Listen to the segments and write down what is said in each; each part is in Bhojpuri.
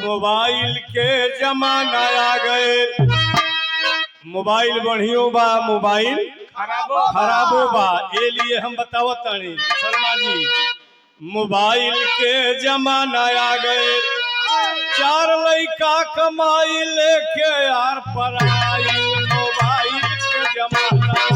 मोबाइल के जमाना आ गए। मोबाइल बढ़ियो बा, मोबाइल खराबो बा। ये लिए हम बतावत तानी शर्मा जी, मोबाइल के जमाना आ गए। 4 लड़का कमाई लेके यार पराई, मोबाइल के जमाना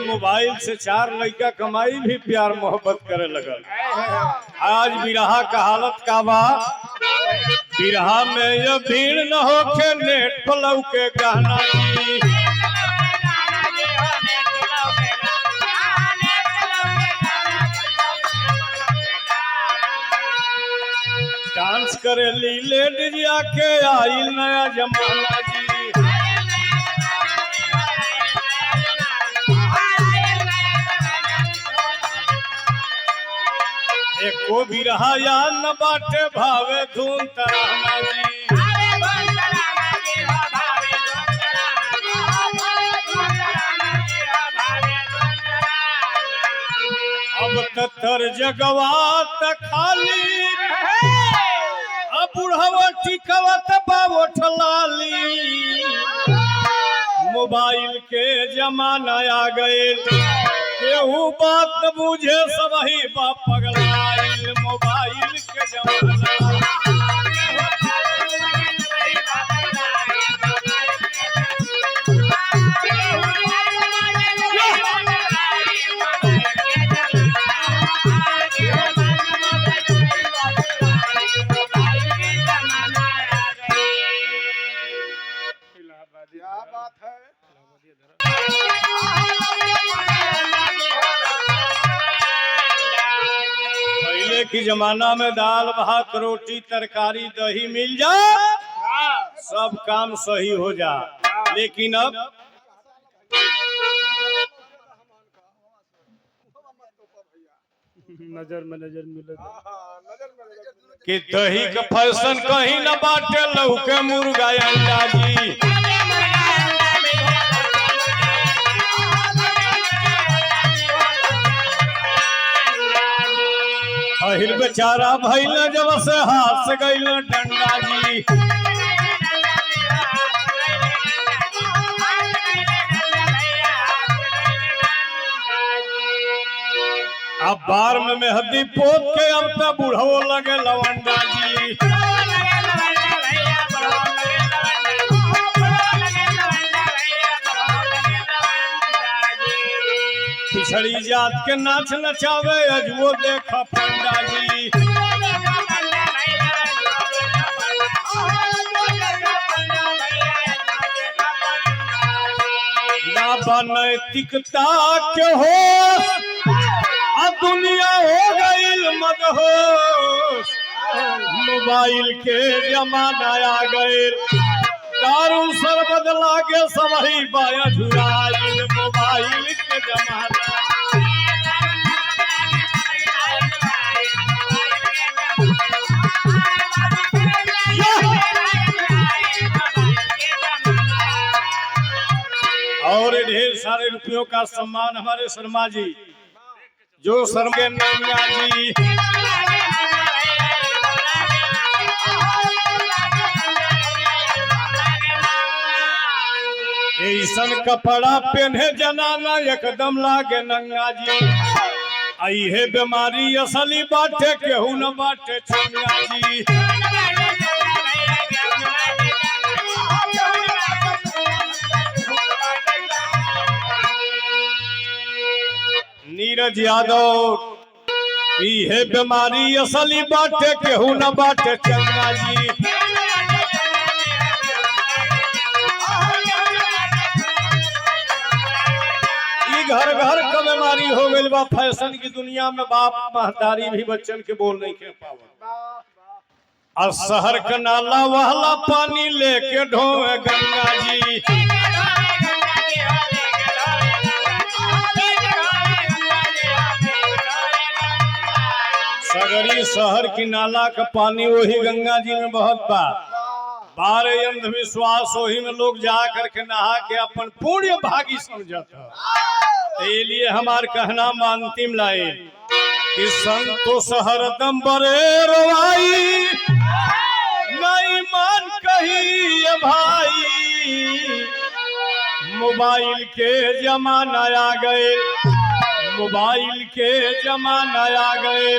मोबाइल से 4 लड़का कमाई भी प्यार मोहब्बत करे लगल। आज बिरहा का हालत का बा, बिरहा में ये भीड़ न होके नेट फलऊ के गहना जी। डांस करे ली लेडीज आके आई नया जमाना जी। एको भी रहा या न बाटे भावे धून तराना जी। अब तर जगवा त खाली, अब बुढ़वा टिकवत बाबो ठलाली। मोबाइल के जमाना आ गए, केहू बात न बूझे सबही बाप पगलाइल। मोबाइल के जमाना क्या बात है। पहले की जमाना में दाल भात रोटी तरकारी दही मिल जा सब काम सही हो जा, लेकिन अब नजर में नजर मिले कि दही का फैशन कहीं न बाटे लौके मुर्गा अंडा जी। अहिर बेचारा भइल जब से हाथ से गइल डंडा जी। अब बार में मेहंदी पोत के अब तक बुढ़ो लगे लवंडा जी। पिछड़ी जात के नाच नचावे अजवो देखा पंडा जी। ना बनैतिकता के होश, अब दुनिया हो गई मदहोश। मोबाइल के जमाना आ गए, दारू शरबत लागे सबही बाया झुराइल। मोबाइल के जमाना और ढेर सारे रुपयों का सम्मान हमारे शर्मा जी, जो शर्मा नैया जी। ऐसन कपड़ा पहने जनाना एकदम लागे नंगा जी। आई है बीमारी असली बाटे केहू न बाटे चंगा जी। नीरज यादव, ये बीमारी असली बाटे केहू न बाटे चंगा जी। घर घर का बीमारी हो गई बा फैशन की दुनिया में। बाप महतारी भी बच्चन के बोल नहीं के पावा। और शहर का नाला वाला पानी लेके ढोए गंगा जी। सगरी शहर की नाला का पानी वही गंगा जी में बहत बा। बारे अंधविश्वास वही में लोग जा करके नहा के अपन पुण्य भागी समझता। लिए हमार कहना अंतिम लाइन कि संतोष हरदम बरे रोवाई नहीं मान कही भाई। मोबाइल के जमाना आ गए, मोबाइल के जमाना आ गए।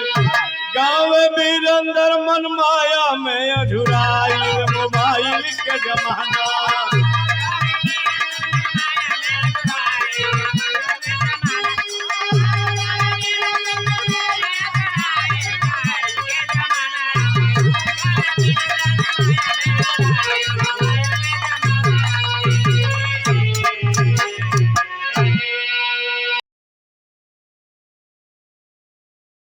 गाँव बीरंदर मन माया में अझुराई, मोबाइल के जमाना